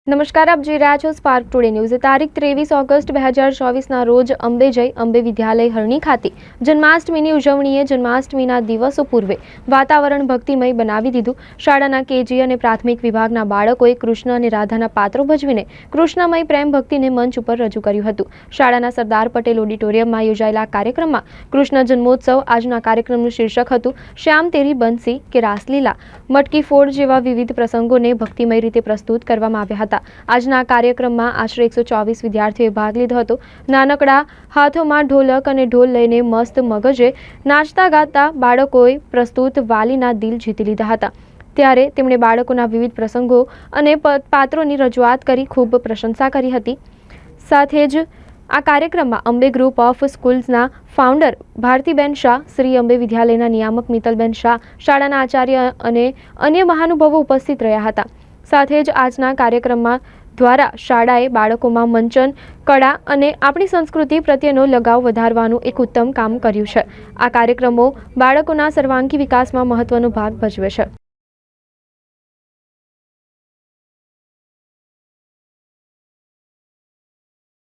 નમસ્કાર, આપ જોઈ રહ્યા છો સ્પાર્ક ટુડે ન્યૂઝ। તારીખ 23 ઓગસ્ટ 2024ના રોજ અંબે જય અંબે વિદ્યાલય હરણી ખાતે જન્માષ્ટમીની ઉજવણીએ જન્માષ્ટમીના દિવસો પૂર્વે વાતાવરણ ભક્તિમય બનાવી દીધું। શાળાના કેજી અને પ્રાથમિક વિભાગના બાળકોએ કૃષ્ણ અને રાધાના પાત્રો ભજવીને કૃષ્ણમય પ્રેમ ભક્તિને મંચ ઉપર રજૂ કર્યું હતું। શાળાના સરદાર પટેલ ઓડિટોરિયમમાં યોજાયેલા કાર્યક્રમમાં કૃષ્ણ જન્મોત્સવ આજના કાર્યક્રમનું શીર્ષક હતું શ્યામ તેરી બંસી કે રાસલીલા, મટકી ફોડ જેવા વિવિધ પ્રસંગોને ભક્તિમય રીતે પ્રસ્તુત કરવામાં આવ્યા હતા। આજના કાર્યક્રમમાં આશરે 124 વિદ્યાર્થીઓએ ભાગ લીધો હતો। નાનકડા હાથોમાં ઢોલક અને ઢોલ લઈને મસ્ત મગજે નાચતા ગાતા બાળકોએ પ્રસ્તુત વાલીના દિલ જીતી લીધા હતા। ત્યારે તેમણે બાળકોના વિવિધ પ્રસંગો અને પાત્રોની રજૂઆત કરી ખૂબ પ્રશંસા કરી હતી। સાથે જ આ કાર્યક્રમમાં અંબે ગ્રુપ ઓફ સ્કૂલ્સના ફાઉન્ડર ભારતીબેન શાહ, શ્રી અંબે વિદ્યાલયના નિયામક મિત્તલબેન શાહ, શાળાના આચાર્ય અને અન્ય મહાનુભાવો ઉપસ્થિત રહ્યા હતા। સાથે જ આજના કાર્યક્રમમાં દ્વારા શાળાએ બાળકોમાં મંચન કળા અને આપણી સંસ્કૃતિ પ્રત્યેનો લગાવ વધારવાનું એક ઉત્તમ કામ કર્યું છે। આ કાર્યક્રમો બાળકોના સર્વાંગી વિકાસમાં મહત્વનો ભાગ ભજવે છે।